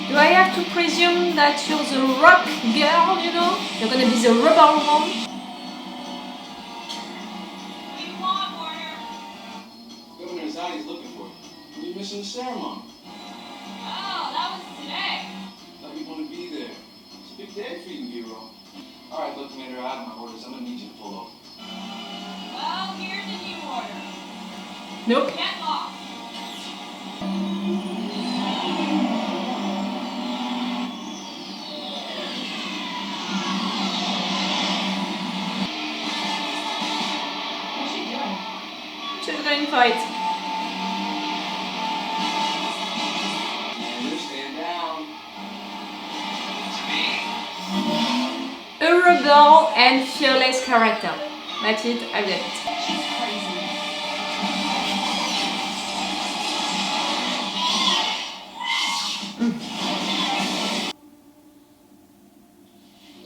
Do I have to presume that you're the rock girl, you know? You're gonna be the rebel one? What do you want, Warner? Governor Zadi's looking for you. You're missing the ceremony. Oh, that was today. Thought you'd want to be there. It's a big day for you, hero. All right, look, Commander, out of my orders. I'm gonna need you to pull over. Well, here's a new order. Nope. Get lost. What's she doing? She's going for it. Commander, stand down. A rebel and fearless character. That's it, I get it. She's crazy.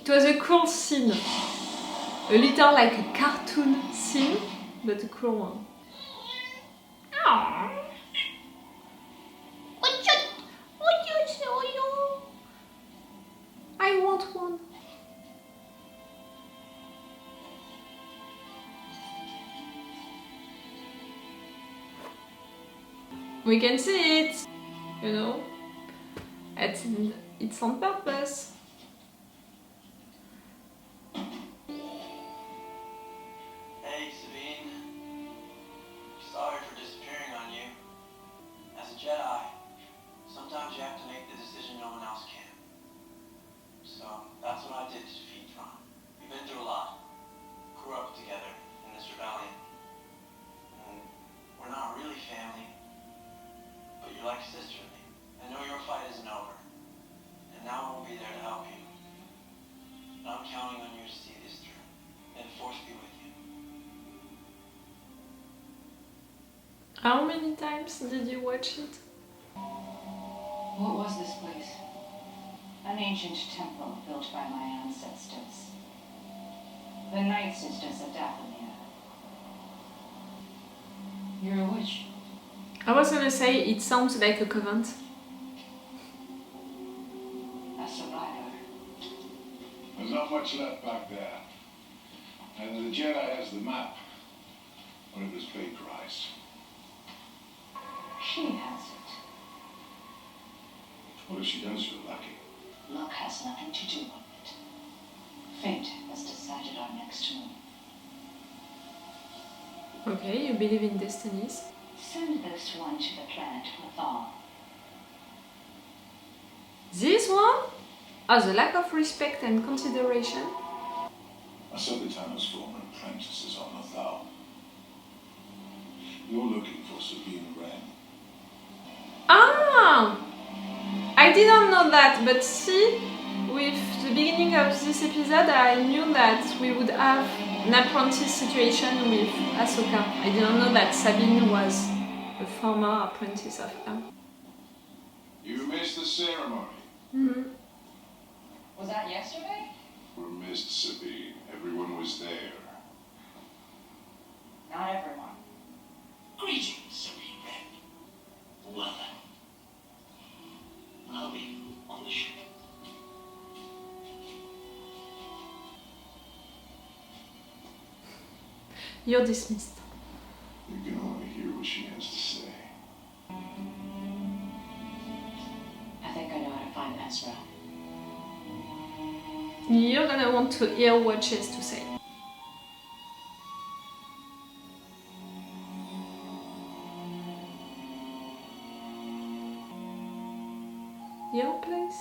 It was a cool scene. A little like a cartoon scene, but a cool one. Aww. What you show you? I want one. We can see it, you know. It's on purpose. Hey, Sabine. Sorry for disappearing on you. As a Jedi, sometimes you have to make the decision no one else can. So, that's what I did to defeat Thrawn. We've been through a lot. Grew up together in this rebellion. And we're not really family, but you're like a sister to me. I know your fight isn't over. And now I won't be there to help you. But I'm counting on you to see this through. And the Force be with you. How many times did you watch it? What was this place? An ancient temple built by my ancestors. The Night Sisters of Dathomir. You're a witch. I was gonna say it sounds like a convent. A survivor. There's not much left back there. And the Jedi has the map. But it was vaporized. She has it. What has she done so lucky? Luck has nothing to do with it. Fate has decided our next move. Okay, you believe in destinies. Send this one to the planet Mathal. This one? Has a lack of respect and consideration. Ahsoka Tano's former apprentice is on Mathal. You're looking for Sabine Wren. Ah! I didn't know that, but see, with the beginning of this episode, I knew that we would have an apprentice situation with Ahsoka. I didn't know that Sabine was a former apprentice of her. You missed the ceremony. Mm-hmm. Was that yesterday? We missed Sabine. Everyone was there. Not everyone. Greetings, Sabine Wren. Well then. I'll be on the ship. You're dismissed. You can only hear what she has to say. I think I know how to find Ezra. You're gonna want to hear what she has to say. Your place?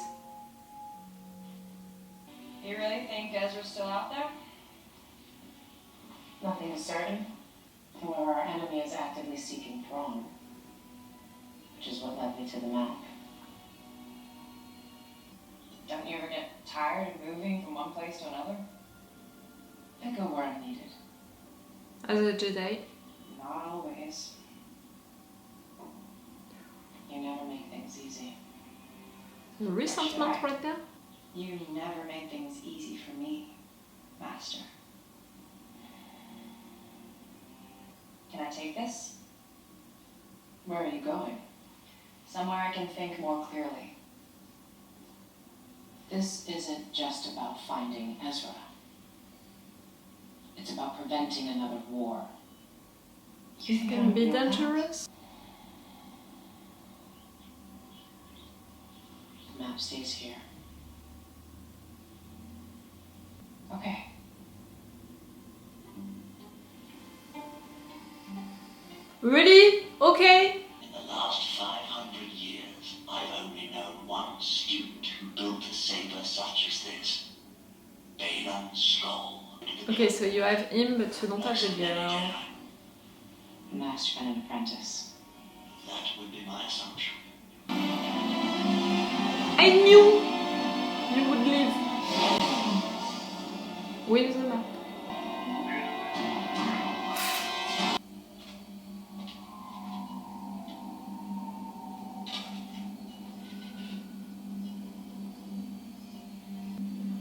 You really think Ezra's still out there? Nothing is certain. However, our enemy is actively seeking Thrawn, which is what led me to the map. Don't you ever get tired of moving from one place to another? I go where I'm needed. As a Jedi. Not always. You never make things easy. Resentment right there. You never made things easy for me, Master. Can I take this? Where are you going? Somewhere I can think more clearly. This isn't just about finding Ezra. It's about preventing another war. It can be dangerous. The map stays here. Okay. Really? Okay. In the last 500 years, I've only known one student who built a saber such as this. Balon Skull. Okay, so you have him, but you don't have the girl. Master and Apprentice. That would be my assumption. I knew you would leave with the map.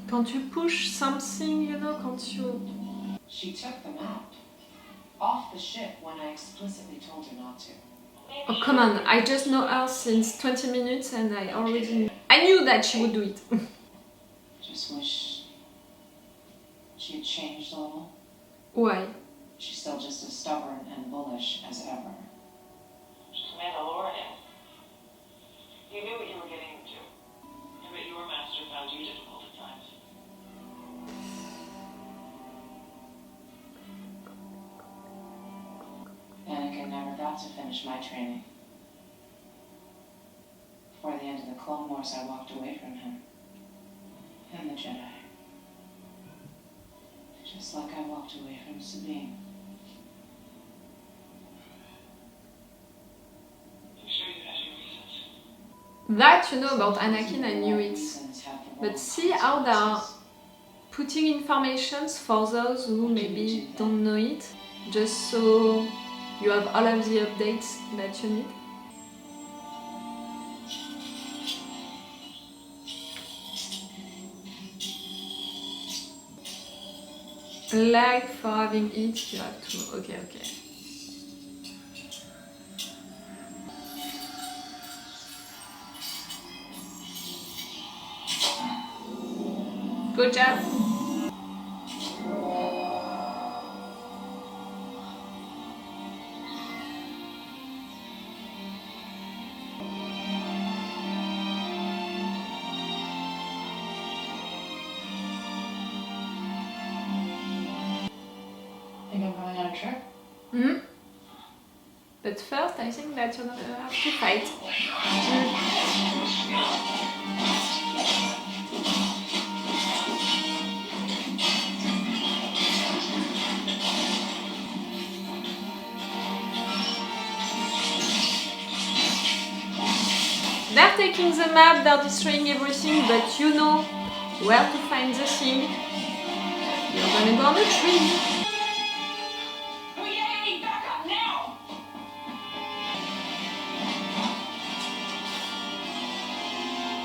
Quand tu push something, you know, quand you... She took the map off the ship when I explicitly told her not to. Oh, come on, I just know her since 20 minutes and I already knew. I knew that she would do it. Just wish she had changed a little. Why? She's still just as stubborn and bullish as ever. She's Mandalorian. You knew what you were getting into. I bet your master found you difficult at times. Anakin never got to finish my training. Before the end of the Clone Wars, I walked away from him. And the Jedi. Just like I walked away from Sabine. I'm sure you had your reasons. That, you know, about Anakin, I knew it. Reasons have the But world see how they are consequences. putting informations for those who maybe don't know it, just so you have all of the updates that you need. Like for having it, you have to... Okay. Good job. Think I'm going on a trip? Hmm? But first, I think that you're gonna have to fight. They're taking the map, they're destroying everything, but you know where to find the thing. You're gonna go on a tree. We need backup now!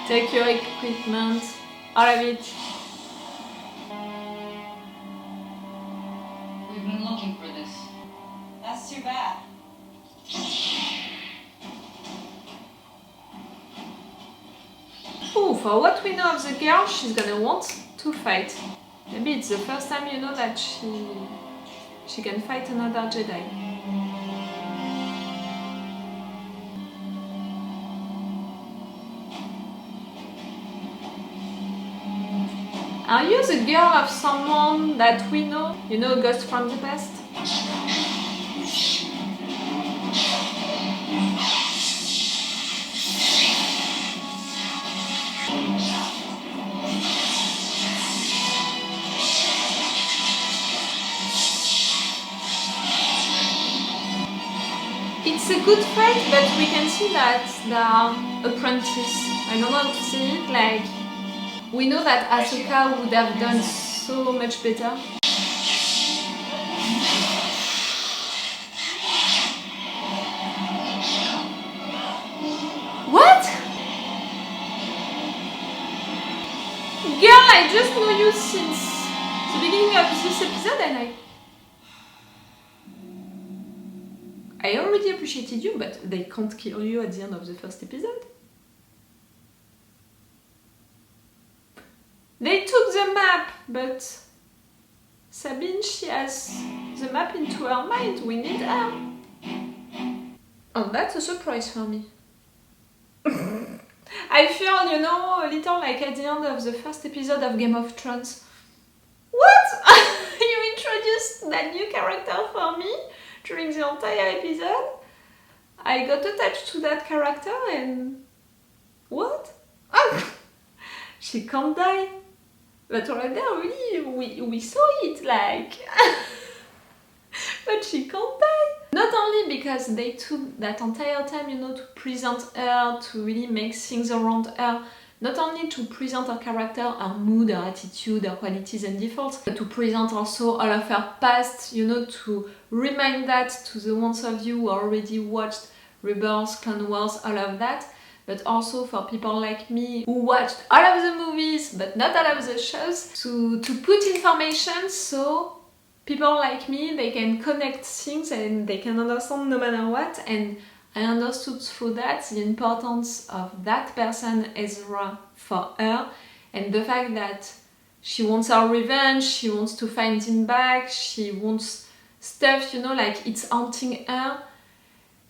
Take your equipment, all of it. We've been looking for this. That's too bad. Ooh, for what we know of the girl, she's gonna want to fight. Maybe it's the first time you know that she can fight another Jedi. Are you the girl of someone that we know? You know, a ghost from the past? It's a good fight, but we can see that they are apprentice. I don't know how to say it, like... We know that Ahsoka would have done so much better. What? Girl, I just know you since the beginning of this episode and I already appreciated you, but they can't kill you at the end of the first episode. but Sabine, she has the map into her mind. We need her. Oh, that's a surprise for me. I feel, you know, a little like at the end of the first episode of Game of Thrones. What? You introduced that new character for me during the entire episode? I got attached to that character and... What? She can't die. But right there, really, we saw it, like... But she can't die. Not only because they took that entire time, you know, to present her, to really make things around her, not only to present her character, her mood, her attitude, her qualities and defaults, but to present also all of her past, you know, to remind that to the ones of you who already watched Rebels, Clone Wars, all of that, but also for people like me who watched all of the movies, but not all of the shows, to put information so people like me, they can connect things and they can understand no matter what. And I understood through that the importance of that person, Ezra, for her, and the fact that she wants her revenge, she wants to find him back, she wants stuff, you know, like it's haunting her.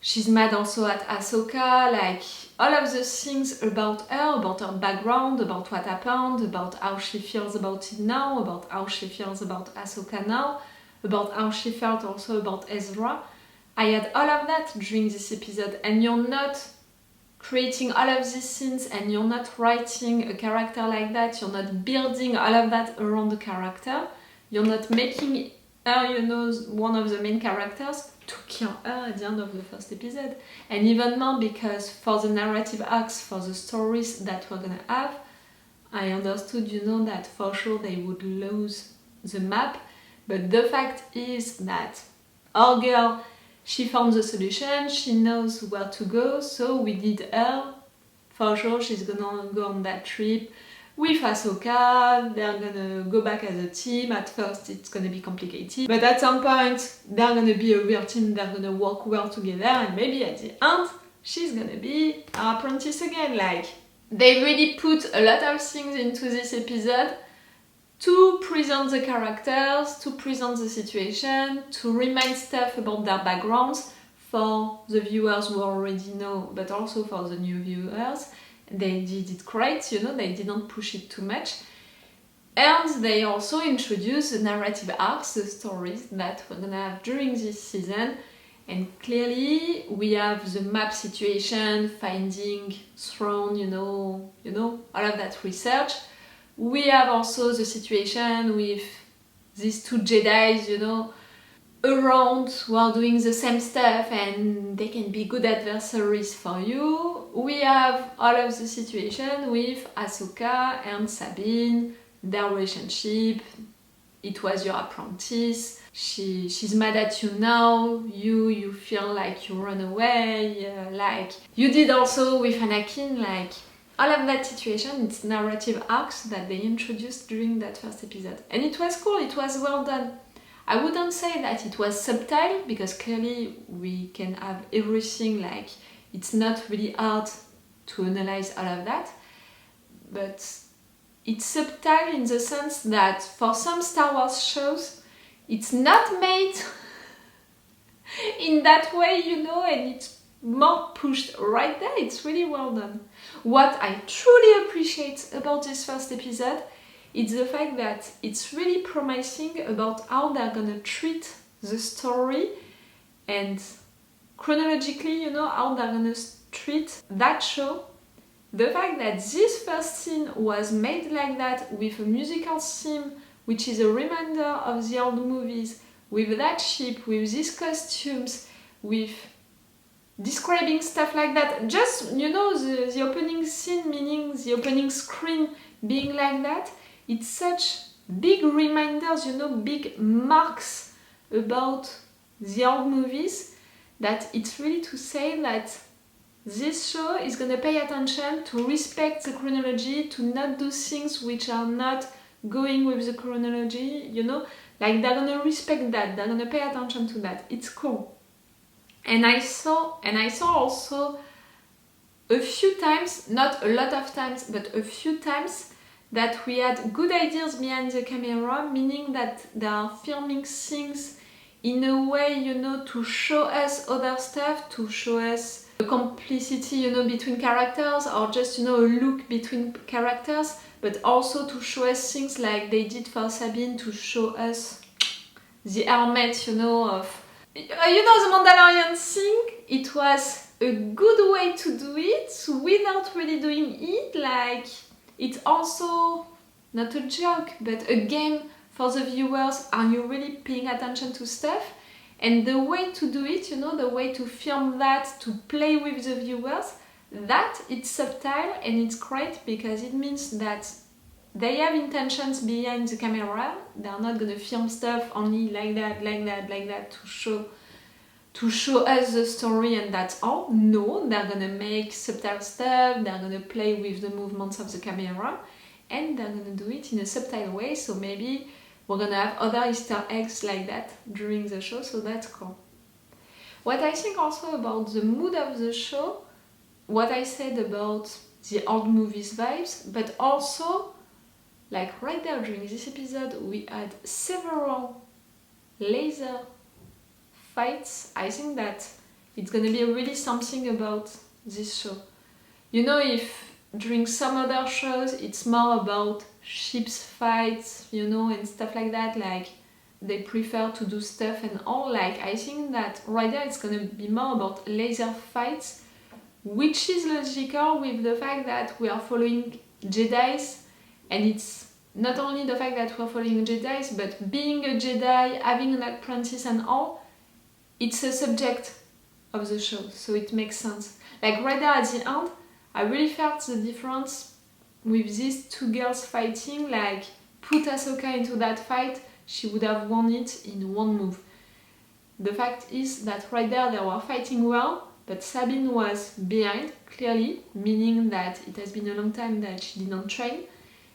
She's mad also at Ahsoka, like all of the things about her background, about what happened, about how she feels about it now, about how she feels about Ahsoka now, about how she felt also about Ezra. I had all of that during this episode, and you're not creating all of these scenes and you're not writing a character like that, you're not building all of that around the character, you're not making her, you know, one of the main characters, to kill her at the end of the first episode. And even more because for the narrative arcs, for the stories that we're gonna have, I understood, you know, that for sure they would lose the map, but the fact is that our girl, she found the solution, she knows where to go, so we did her. For sure she's gonna go on that trip with Ahsoka, they're gonna go back as a team. At first it's gonna be complicated, but at some point they're gonna be a real team, they're gonna work well together, and maybe at the end she's gonna be our apprentice again. Like, they really put a lot of things into this episode to present the characters, to present the situation, to remind stuff about their backgrounds for the viewers who already know, but also for the new viewers. They did it great, you know, they didn't push it too much. And they also introduced the narrative arcs, the stories that we're gonna have during this season. And clearly we have the map situation, finding throne, you know, all of that research. We have also the situation with these two Jedis, you know, around who are doing the same stuff and they can be good adversaries for you. We have all of the situation with Ahsoka and Sabine, their relationship. It was your apprentice, she's mad at you now, you feel like you run away, like you did also with Anakin, like all of that situation, it's narrative arcs that they introduced during that first episode. And it was cool, it was well done. I wouldn't say that it was subtle, because clearly we can have everything, like it's not really hard to analyze all of that, but it's subtle in the sense that for some Star Wars shows, it's not made in that way, you know, and it's more pushed right there. It's really well done. What I truly appreciate about this first episode is the fact that it's really promising about how they're gonna treat the story and chronologically, you know, how they're gonna treat that show. The fact that this first scene was made like that with a musical theme, which is a reminder of the old movies, with that ship, with these costumes, with describing stuff like that, just, you know, the opening scene, meaning the opening screen being like that, it's such big reminders, you know, big marks about the old movies, that it's really to say that this show is gonna pay attention to respect the chronology, to not do things which are not going with the chronology, you know, like they're gonna respect that, they're gonna pay attention to that. It's cool. And I saw also a few times, not a lot of times, but a few times, that we had good ideas behind the camera, meaning that they are filming things in a way, you know, to show us other stuff, to show us a complicity, you know, between characters, or just, you know, a look between characters, but also to show us things like they did for Sabine, to show us the helmet, you know, of... You know, the Mandalorian thing, it was a good way to do it without really doing it, like... It's also not a joke, but a game for the viewers. Are you really paying attention to stuff? And the way to do it, you know, the way to film that, to play with the viewers, that it's subtle and it's great because it means that they have intentions behind the camera. They're not gonna film stuff only like that to show us the story and that's all. No, they're gonna make subtle stuff, they're gonna play with the movements of the camera, and they're gonna do it in a subtle way, so maybe we're gonna have other Easter eggs like that during the show, so that's cool. What I think also about the mood of the show, what I said about the old movies vibes, but also, like right there during this episode, we had several laser fights. I think that it's gonna be really something about this show. You know, if during some other shows it's more about ships fights, you know, and stuff like that, like they prefer to do stuff and all, like I think that right there it's gonna be more about laser fights, which is logical with the fact that we are following Jedis, and it's not only the fact that we're following Jedis, but being a Jedi, having an apprentice and all, it's a subject of the show, so it makes sense. Like right there at the end, I really felt the difference with these two girls fighting, like put Ahsoka into that fight, she would have won it in one move. The fact is that right there they were fighting well, but Sabine was behind, clearly, meaning that it has been a long time that she didn't train,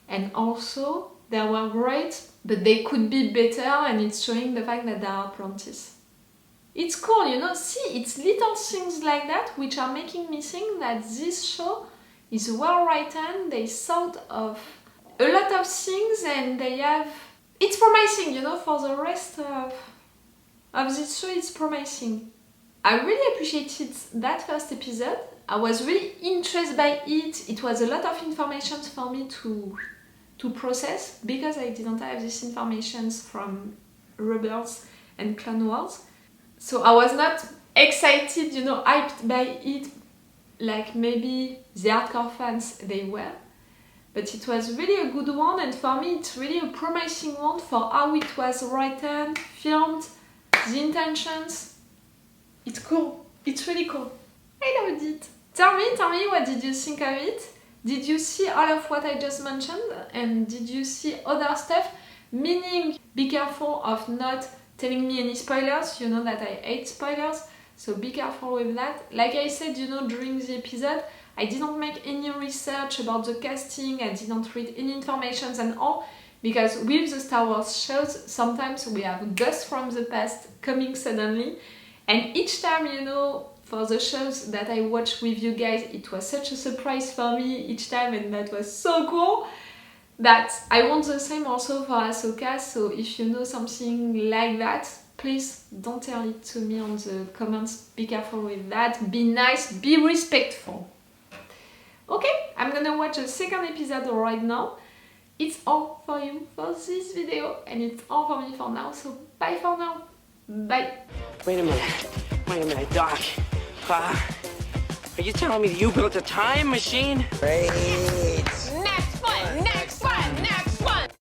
and also they were great, but they could be better, and it's showing the fact that they are apprentices. It's cool, you know, see, it's little things like that which are making me think that this show is well written, they thought of a lot of things and they have... It's promising, you know, for the rest of this show, it's promising. I really appreciated that first episode. I was really interested by it. It was a lot of information for me to process because I didn't have this information from Rebels and Clone Wars. So I was not excited, you know, hyped by it like maybe the hardcore fans they were. But it was really a good one, and for me it's really a promising one for how it was written, filmed, the intentions. It's cool. It's really cool. I loved it. Tell me, what did you think of it? Did you see all of what I just mentioned? And did you see other stuff? Meaning, be careful of not telling me any spoilers. You know that I hate spoilers, so be careful with that. Like I said, you know, during the episode, I didn't make any research about the casting, I didn't read any information and all, because with the Star Wars shows, sometimes we have ghosts from the past coming suddenly, and each time, you know, for the shows that I watched with you guys, it was such a surprise for me each time, and that was so cool, that I want the same also for Ahsoka. So if you know something like that, please don't tell it to me on the comments. Be careful with that, be nice, be respectful. Okay, I'm gonna watch the second episode right now. It's all for you for this video, and it's all for me for now, so bye for now. Bye. Wait a minute, Doc. Are you telling me that you built a time machine? Great.